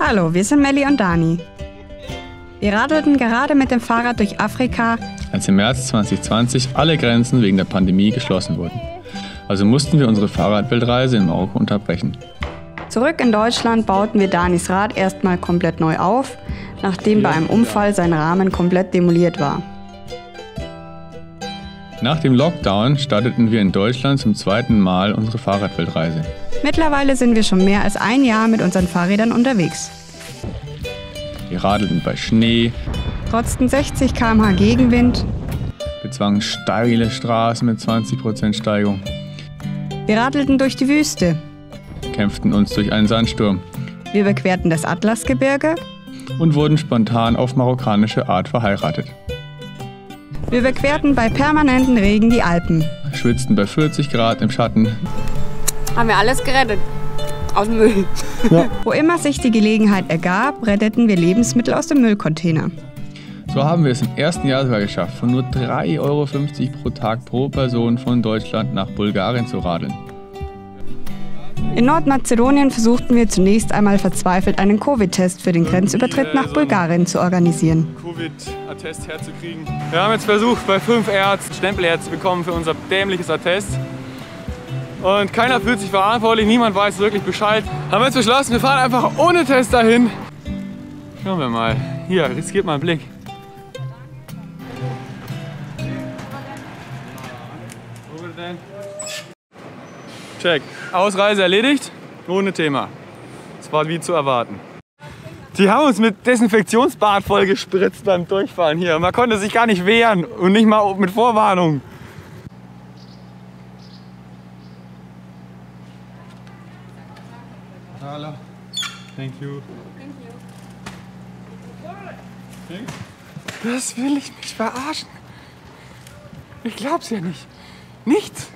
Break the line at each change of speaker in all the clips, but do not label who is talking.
Hallo, wir sind Melli und Dani. Wir radelten gerade mit dem Fahrrad durch Afrika,
als im März 2020 alle Grenzen wegen der Pandemie geschlossen wurden. Also mussten wir unsere Fahrradweltreise in Marokko unterbrechen.
Zurück in Deutschland bauten wir Danis Rad erstmal komplett neu auf, nachdem bei einem Unfall sein Rahmen komplett demoliert war.
Nach dem Lockdown starteten wir in Deutschland zum zweiten Mal unsere Fahrradweltreise.
Mittlerweile sind wir schon mehr als ein Jahr mit unseren Fahrrädern unterwegs.
Wir radelten bei Schnee,
Trotzten 60 km/h Gegenwind.
bezwangen steile Straßen mit 20% Steigung,
Wir radelten durch die Wüste.
kämpften uns durch einen Sandsturm
Wir überquerten das Atlasgebirge.
und wurden spontan auf marokkanische Art verheiratet.
Wir überquerten bei permanentem Regen die Alpen.
Schwitzten bei 40 Grad im Schatten.
Haben wir alles gerettet. Aus dem Müll.
Wo immer sich die Gelegenheit ergab, retteten wir Lebensmittel aus dem Müllcontainer.
So haben wir es im ersten Jahr sogar geschafft, von nur 3,50 Euro pro Tag pro Person von Deutschland nach Bulgarien zu radeln.
In Nordmazedonien versuchten wir zunächst einmal verzweifelt einen Covid-Test für den Grenzübertritt nach Bulgarien zu organisieren.
Covid-Attest herzukriegen. Wir haben jetzt versucht, bei 5 Ärzten Stempel herzubekommen für unser dämliches Attest. Und keiner fühlt sich verantwortlich, niemand weiß wirklich Bescheid. Haben wir jetzt beschlossen, wir fahren einfach ohne Test dahin. Schauen wir mal. Hier, riskiert mal einen Blick. Wo wurde denn? Check. Ausreise erledigt, ohne Thema. Das war wie zu erwarten. Die haben uns mit Desinfektionsbad vollgespritzt beim Durchfahren hier. Man konnte sich gar nicht wehren und nicht mal mit Vorwarnung. Hallo. Thank you. Das will ich mich verarschen. Ich glaub's ja nicht. Nichts.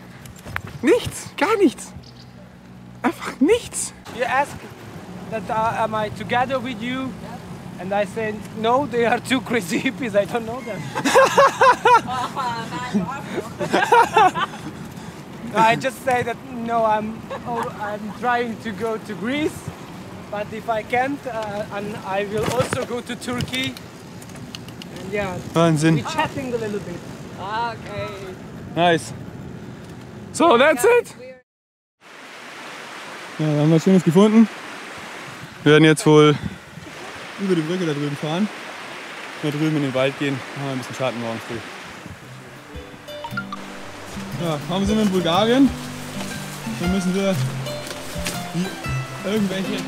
Nichts. Gar nichts. Einfach nichts.
You ask that am I together with you? And I said, no, they are two crazy hippies, I don't know them. I just say that, no, I'm trying to go to Greece, but if I can't, and I will also go to Turkey. And yeah,
Wahnsinn.
we're chatting a little bit.
Okay.
Nice. So, that's it. Ja, da haben wir was Schönes gefunden. Wir werden jetzt wohl über die Brücke da drüben fahren. Da drüben in den Wald gehen. Dann haben wir ein bisschen Schatten morgen früh. Ja, warum sind wir in Bulgarien? Dann müssen wir irgendwelche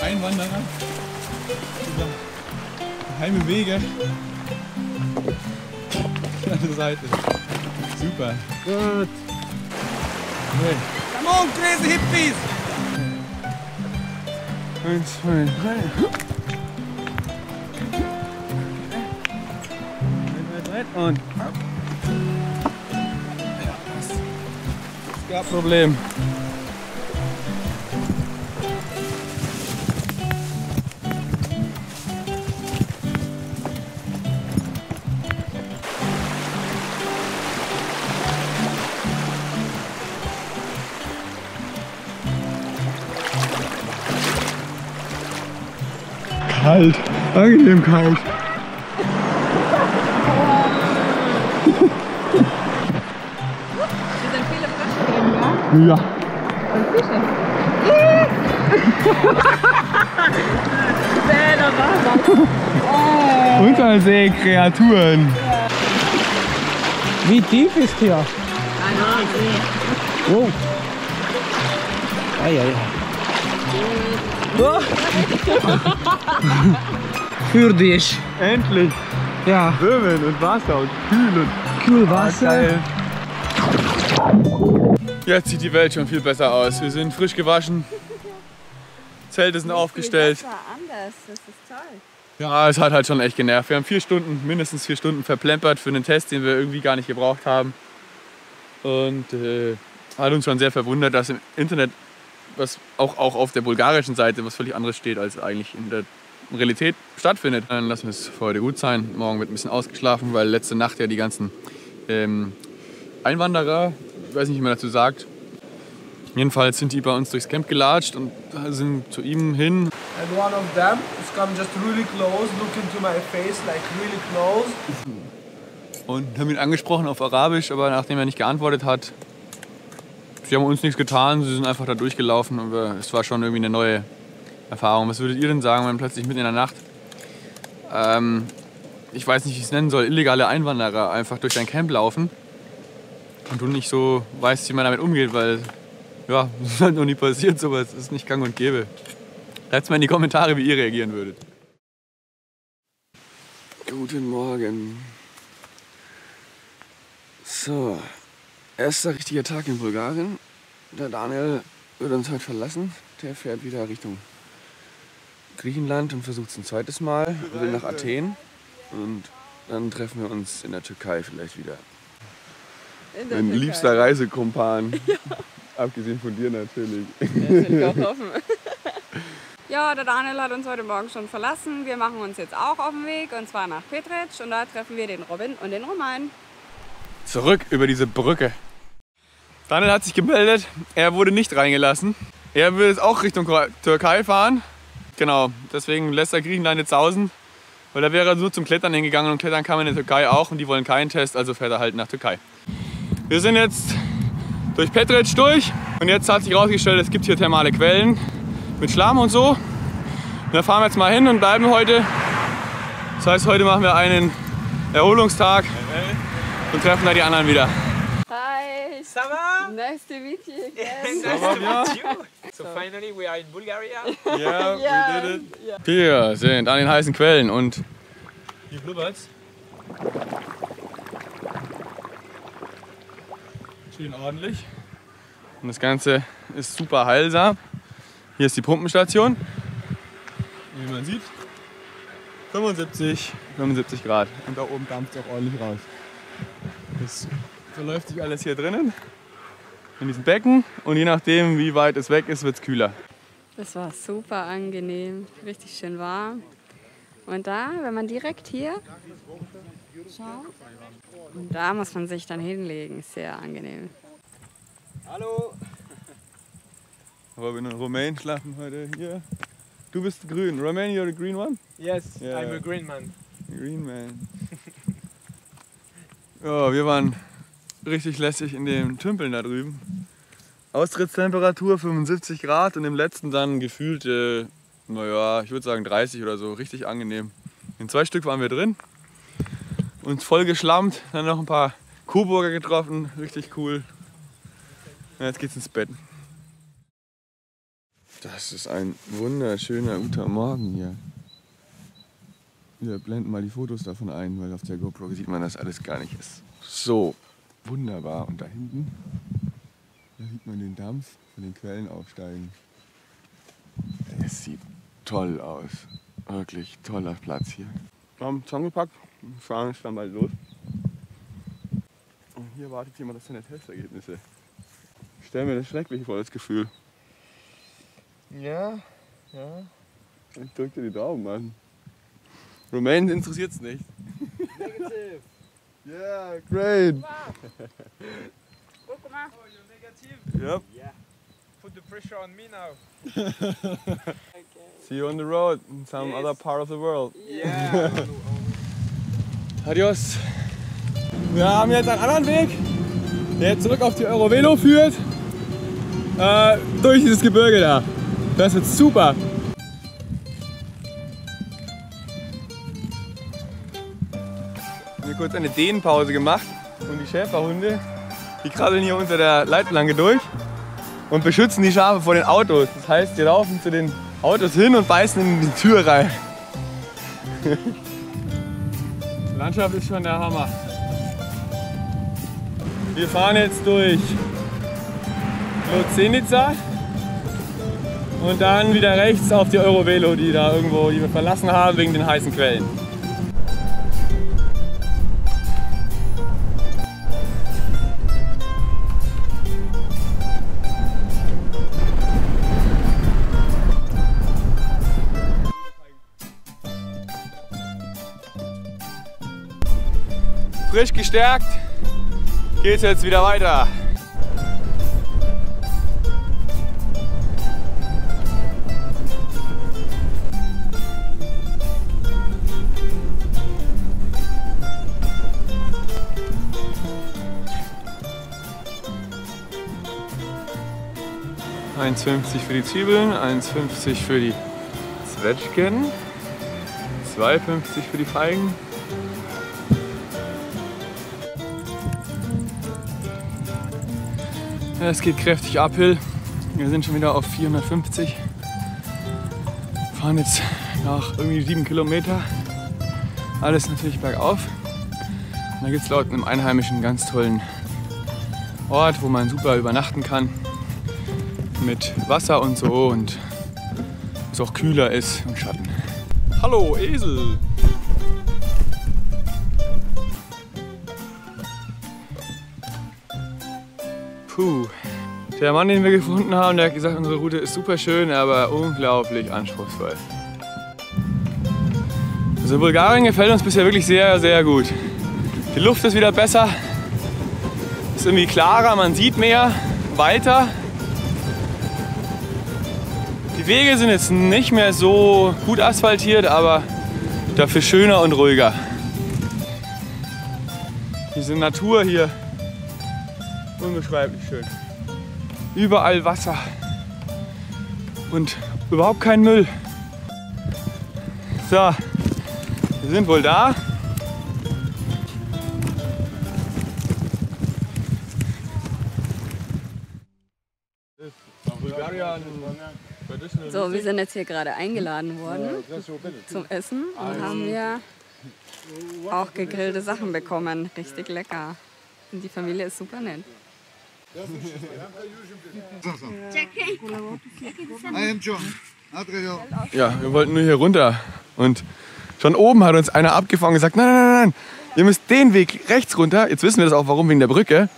Einwanderer über geheime Wege auf der Seite. Super. Gut. Okay. Come on, crazy hippies! 1, 2, 3. 1, 2, 3 und. Ja, das ist kein Problem. Kalt, angenehm kalt.
Hier sind viele Frösche drin, ja?
Ja.
Und Fische. Da war was.
Unterseekreaturen.
Wie tief ist hier? Wow. Ei, ei. Für dich.
Endlich
Ja,
Böhmen und Wasser und kühl und
Kühlwasser.
Jetzt sieht die Welt schon viel besser aus. Wir sind frisch gewaschen. Zelte sind aufgestellt.
Anders, das ist toll.
Ja, es hat halt schon echt genervt. Wir haben 4 Stunden, mindestens 4 Stunden verplempert für einen Test, den wir irgendwie gar nicht gebraucht haben. Und hat uns schon sehr verwundert, dass im Internet, was auch auf der bulgarischen Seite, was völlig anderes steht, als eigentlich in der Realität stattfindet. Dann lassen wir es für heute gut sein. Morgen wird ein bisschen ausgeschlafen, weil letzte Nacht ja die ganzen Einwanderer, ich weiß nicht, wie man dazu sagt, Jedenfalls sind die bei uns durchs Camp gelatscht und sind zu ihm hin.
And one of them is come just really close, look into my face, like really close.
Und haben ihn angesprochen auf Arabisch, aber nachdem er nicht geantwortet hat, sie haben uns nichts getan, sie sind einfach da durchgelaufen. Aber es war schon irgendwie eine neue Erfahrung. Was würdet ihr denn sagen, wenn plötzlich mitten in der Nacht, ich weiß nicht, wie ich es nennen soll, illegale Einwanderer einfach durch dein Camp laufen und du nicht so weißt, wie man damit umgeht, weil ja, das ist halt noch nie passiert, sowas ist nicht gang und gäbe. Schreibt mal in die Kommentare, wie ihr reagieren würdet. Guten Morgen. So, erster richtiger Tag in Bulgarien. Der Daniel wird uns heute verlassen. Der fährt wieder Richtung Griechenland und versucht es ein zweites Mal. Er will nach Athen. Und dann treffen wir uns in der Türkei vielleicht wieder. Mein liebster Reisekumpan. Ja. Abgesehen von dir natürlich.
Das will ich auch hoffen. Ja, der Daniel hat uns heute Morgen schon verlassen. Wir machen uns jetzt auch auf den Weg, und zwar nach Petric. Und da treffen wir den Robin und den Roman.
Zurück über diese Brücke. Daniel hat sich gemeldet. Er wurde nicht reingelassen. Er will jetzt auch Richtung Türkei fahren. Genau, deswegen lässt er Griechenland jetzt sausen. Weil da wäre er nur zum Klettern hingegangen, und Klettern kann man in der Türkei auch, und die wollen keinen Test, also fährt er halt nach Türkei. Wir sind jetzt durch Petric durch, und jetzt hat sich herausgestellt, es gibt hier thermale Quellen mit Schlamm und so. Und da fahren wir jetzt mal hin und bleiben heute. Das heißt, heute machen wir einen Erholungstag und treffen da die anderen wieder.
Hi!
Ça va?
Nice to meet you again.
Nice to meet you. So finally we are in Bulgaria.
Yeah, we did it. Wir sind an den heißen Quellen und
Die Bluebirds.
schön ordentlich. Und das Ganze ist super heilsam. Hier ist die Pumpenstation. Wie man sieht, 75 Grad. Und da oben dampft es auch ordentlich raus. Das verläuft sich alles hier drinnen, in diesem Becken. Und je nachdem, wie weit es weg ist, wird es kühler.
Das war super angenehm, richtig schön warm. Und da, wenn man direkt hier schaut, und da muss man sich dann hinlegen, sehr angenehm.
Hallo! Robin und Romain schlafen heute hier. Du bist grün. Romain, you're the green one?
Yes,
Yeah.
I'm a green man.
Green man. Ja, wir waren richtig lässig in den Tümpeln da drüben. Austrittstemperatur 75 Grad und im letzten dann gefühlte, naja, ich würde sagen 30 oder so, richtig angenehm. In 2 Stück waren wir drin, uns voll geschlammt, dann noch ein paar Coburger getroffen, richtig cool. Ja, jetzt geht's ins Bett. Das ist ein wunderschöner guter Morgen hier. Wir blenden mal die Fotos davon ein, weil auf der GoPro sieht man das alles gar nicht. Ist so wunderbar. Und da hinten, da sieht man den Dampf von den Quellen aufsteigen. Es sieht toll aus. Wirklich toller Platz hier. Wir haben zusammengepackt und fahren dann bald los. Und hier wartet jemand auf seine Testergebnisse. Ich stelle mir das schrecklich vor, das Gefühl.
Ja.
Ich drück dir die Daumen, Mann. Romain interessiert es nicht.
Negative.
Yeah, great.
Guck mal.
Oh, you're negative?
Yep.
Yeah. Put the pressure on me now.
See you on the road in some
Yes.
other part of the world.
Yeah.
Adios. Wir haben jetzt einen anderen Weg, der zurück auf die Eurovelo führt. Durch dieses Gebirge da. Das wird super. Wir haben kurz eine Dehnpause gemacht und die Schäferhunde, die krabbeln hier unter der Leitplanke durch und beschützen die Schafe vor den Autos. Das heißt, die laufen zu den Autos hin und beißen in die Tür rein. Die Landschaft ist schon der Hammer. Wir fahren jetzt durch Lozenica und dann wieder rechts auf die Eurovelo, die wir verlassen haben wegen den heißen Quellen. Frisch gestärkt geht's jetzt wieder weiter. 1,50 für die Zwiebeln, 1,50 für die Zwetschgen, 2,50 für die Feigen. Ja, es geht kräftig uphill. Wir sind schon wieder auf 450. Fahren jetzt nach irgendwie 7 Kilometer. Alles natürlich bergauf. Und da gibt es laut einem Einheimischen einen ganz tollen Ort, wo man super übernachten kann. Mit Wasser und so und es auch kühler ist und Schatten. Hallo Esel! Puh. Der Mann, den wir gefunden haben, der hat gesagt, unsere Route ist super schön, aber unglaublich anspruchsvoll. Also Bulgarien gefällt uns bisher wirklich sehr, sehr gut. Die Luft ist wieder besser, ist irgendwie klarer, man sieht mehr, weiter. Die Wege sind jetzt nicht mehr so gut asphaltiert, aber dafür schöner und ruhiger. Diese Natur hier, unbeschreiblich schön. Überall Wasser und überhaupt kein Müll. So, wir sind wohl da.
So, wir sind jetzt hier gerade eingeladen worden zum Essen und haben wir auch gegrillte Sachen bekommen. Richtig lecker. Und die Familie ist super nett.
Ja, wir wollten nur hier runter und schon oben hat uns einer abgefangen und gesagt, nein, nein, nein, ihr müsst den Weg rechts runter. Jetzt wissen wir das auch, warum, wegen der Brücke,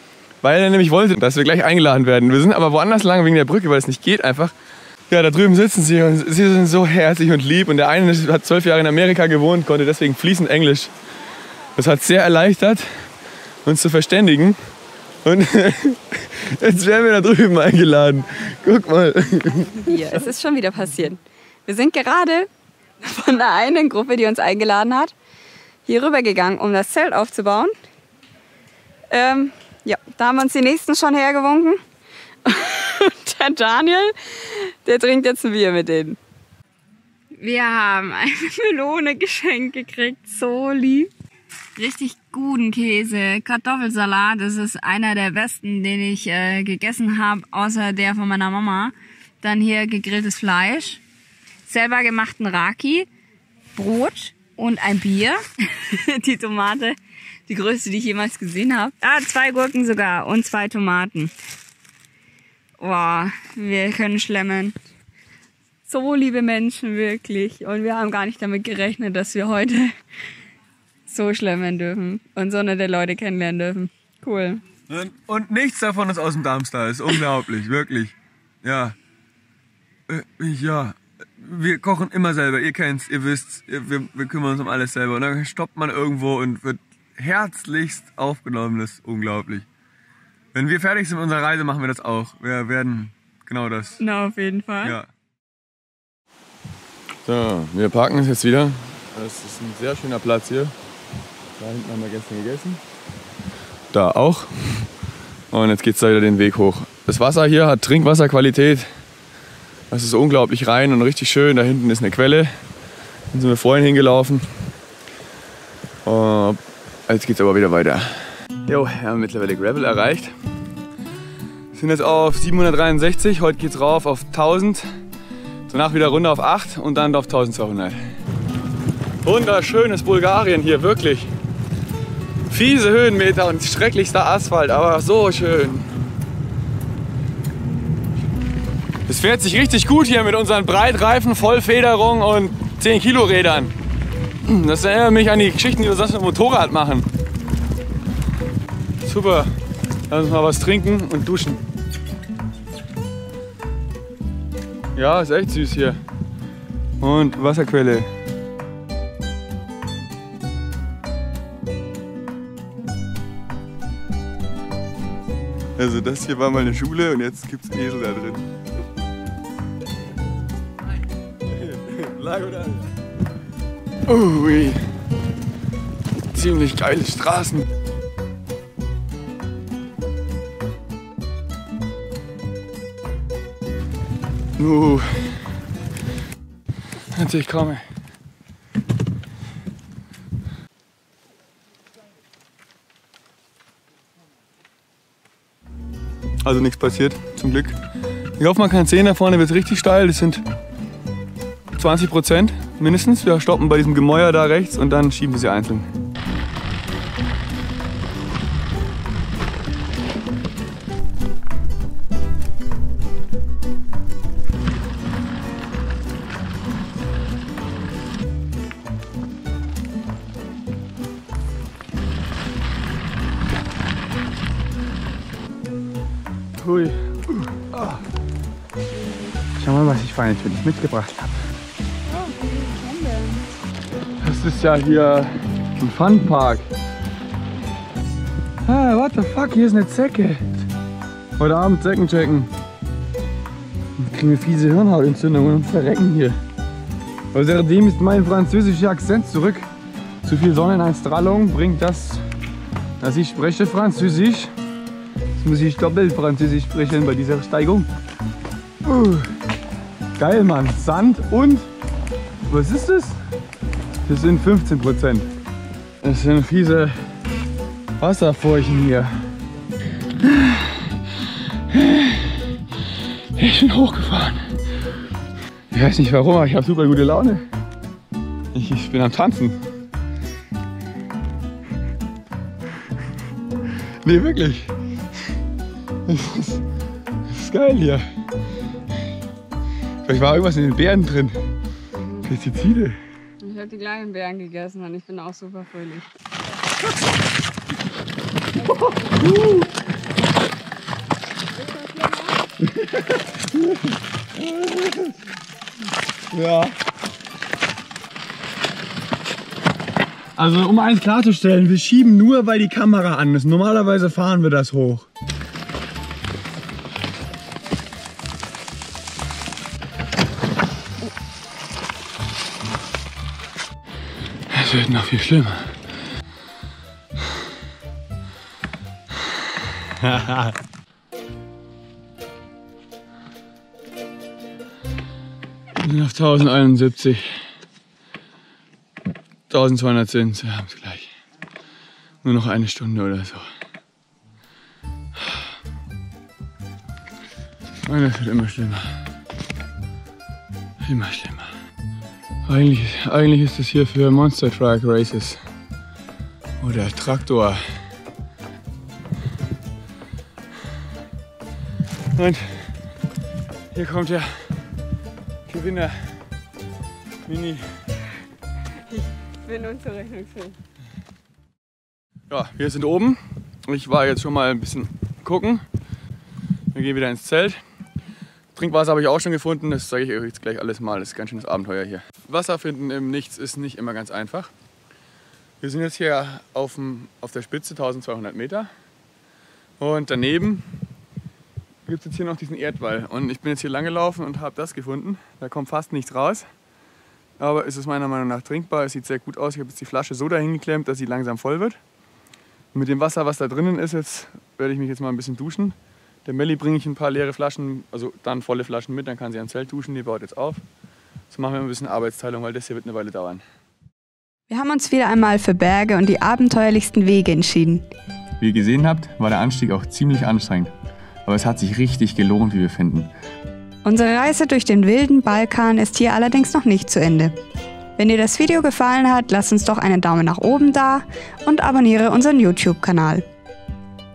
weil er nämlich wollte, dass wir gleich eingeladen werden. Wir sind aber woanders lang wegen der Brücke, weil es nicht geht einfach. Ja, da drüben sitzen sie und sie sind so herzlich und lieb und der eine hat 12 Jahre in Amerika gewohnt, konnte deswegen fließend Englisch. Das hat sehr erleichtert, uns zu verständigen. Und jetzt werden wir da drüben eingeladen. Guck mal.
Hier, es ist schon wieder passiert. Wir sind gerade von der einen Gruppe, die uns eingeladen hat, hier rüber gegangen, um das Zelt aufzubauen. Ja, da haben wir uns die nächsten schon hergewunken. Und der Daniel, der trinkt jetzt ein Bier mit denen. Wir haben eine Melone geschenkt gekriegt, so lieb. Richtig guten Käse, Kartoffelsalat, das ist einer der besten, den ich gegessen habe, außer der von meiner Mama. Dann hier gegrilltes Fleisch, selber gemachten Raki, Brot und ein Bier. Die Tomate, die größte, die ich jemals gesehen habe. Ah, 2 Gurken sogar und 2 Tomaten. Boah, wir können schlemmen. So liebe Menschen, wirklich. Und wir haben gar nicht damit gerechnet, dass wir heute so schlemmen dürfen und so nette Leute kennenlernen dürfen. Cool.
Und nichts davon ist aus dem Darmstadt. Ist unglaublich, wirklich. Ja. Ja. Wir kochen immer selber. Ihr kennt's, ihr wisst, wir kümmern uns um alles selber. Und dann stoppt man irgendwo und wird herzlichst aufgenommen. Das ist unglaublich. Wenn wir fertig sind mit unserer Reise, machen wir das auch. Wir werden genau das.
Na, auf jeden Fall.
Ja. So, wir parken uns jetzt wieder. Das ist ein sehr schöner Platz hier. Da hinten haben wir gestern gegessen. Da auch. Und jetzt geht es da wieder den Weg hoch. Das Wasser hier hat Trinkwasserqualität. Das ist unglaublich rein und richtig schön. Da hinten ist eine Quelle. Da sind wir vorhin hingelaufen. Und jetzt geht es aber wieder weiter. Jo, wir haben mittlerweile Gravel erreicht. Wir sind jetzt auf 763. Heute geht es rauf auf 1000. Danach wieder runter auf 8 und dann auf 1200. Wunderschönes Bulgarien hier, wirklich. Fiese Höhenmeter und schrecklichster Asphalt, aber so schön. Es fährt sich richtig gut hier mit unseren Breitreifen, Vollfederung und 10 Kilo Rädern. Das erinnert mich an die Geschichten, die wir sonst mit dem Motorrad machen. Super. Lass uns mal was trinken und duschen. Ja, ist echt süß hier. Und Wasserquelle. Also das hier war mal eine Schule und jetzt gibt's einen Esel da drin. Ui. Ziemlich geile Straßen. Ich komme. Also nichts passiert, zum Glück. Ich hoffe, man kann sehen, da vorne wird es richtig steil. Das sind 20% mindestens. Wir stoppen bei diesem Gemäuer da rechts und dann schieben wir sie einzeln. Hui. Schau mal, was ich fein für dich mitgebracht habe. Das ist ja hier ein Funpark. Ah, what the fuck, hier ist eine Zecke. Heute Abend Zecken checken. Dann kriegen wir fiese Hirnhautentzündungen und verrecken hier. Aber seitdem ist mein französischer Akzent zurück. Zu viel Sonneneinstrahlung bringt das, dass ich spreche Französisch. Jetzt muss ich doppelt Französisch sprechen bei dieser Steigung. Geil, Mann. Sand und... Was ist das? Das sind 15%. Das sind fiese Wasserfurchen hier. Ich bin hochgefahren. Ich weiß nicht warum, aber ich habe super gute Laune. Ich bin am Tanzen. Nee, wirklich. Das ist geil hier. Vielleicht war irgendwas in den Beeren drin. Pestizide.
Ich habe die kleinen Beeren gegessen und ich bin auch super fröhlich.
Ja. Also um eins klarzustellen, wir schieben nur, weil die Kamera an ist. Normalerweise fahren wir das hoch. Es wird noch viel schlimmer. Wir sind auf 1071. 1200 sind, wir haben es gleich. Nur noch eine Stunde oder so. Und es wird immer schlimmer. Immer schlimmer. Eigentlich ist es hier für Monster Truck Races. Oder Traktor. Und hier kommt der Gewinner. Mini.
Ich bin unzurechnungsfähig.
Ja, wir sind oben. Ich war jetzt schon mal ein bisschen gucken. Wir gehen wieder ins Zelt. Trinkwasser habe ich auch schon gefunden. Das zeige ich euch jetzt gleich alles mal. Das ist ein ganz schönes Abenteuer hier. Wasser finden im Nichts ist nicht immer ganz einfach. Wir sind jetzt hier auf der Spitze, 1200 Meter. Und daneben gibt es jetzt hier noch diesen Erdwall. Und ich bin jetzt hier lang gelaufen und habe das gefunden. Da kommt fast nichts raus. Aber es ist meiner Meinung nach trinkbar. Es sieht sehr gut aus. Ich habe jetzt die Flasche so dahin geklemmt, dass sie langsam voll wird. Und mit dem Wasser, was da drinnen ist, jetzt werde ich mich jetzt mal ein bisschen duschen. Der Melli bringe ich ein paar leere Flaschen, also dann volle Flaschen mit, dann kann sie am Zelt duschen. Die baut jetzt auf. So machen wir ein bisschen Arbeitsteilung, weil das hier wird eine Weile dauern.
Wir haben uns wieder einmal für Berge und die abenteuerlichsten Wege entschieden.
Wie ihr gesehen habt, war der Anstieg auch ziemlich anstrengend. Aber es hat sich richtig gelohnt, wie wir finden.
Unsere Reise durch den wilden Balkan ist hier allerdings noch nicht zu Ende. Wenn dir das Video gefallen hat, lass uns doch einen Daumen nach oben da und abonniere unseren YouTube-Kanal.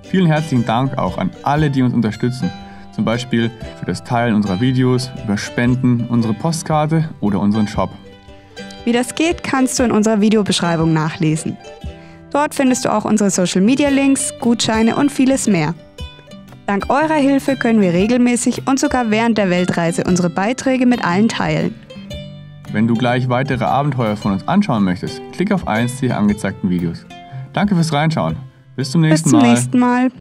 Vielen herzlichen Dank auch an alle, die uns unterstützen. Zum Beispiel für das Teilen unserer Videos, über Spenden, unsere Postkarte oder unseren Shop.
Wie das geht, kannst du in unserer Videobeschreibung nachlesen. Dort findest du auch unsere Social-Media-Links, Gutscheine und vieles mehr. Dank eurer Hilfe können wir regelmäßig und sogar während der Weltreise unsere Beiträge mit allen teilen.
Wenn du gleich weitere Abenteuer von uns anschauen möchtest, klick auf eins der hier angezeigten Videos. Danke fürs Reinschauen. Bis zum nächsten Mal.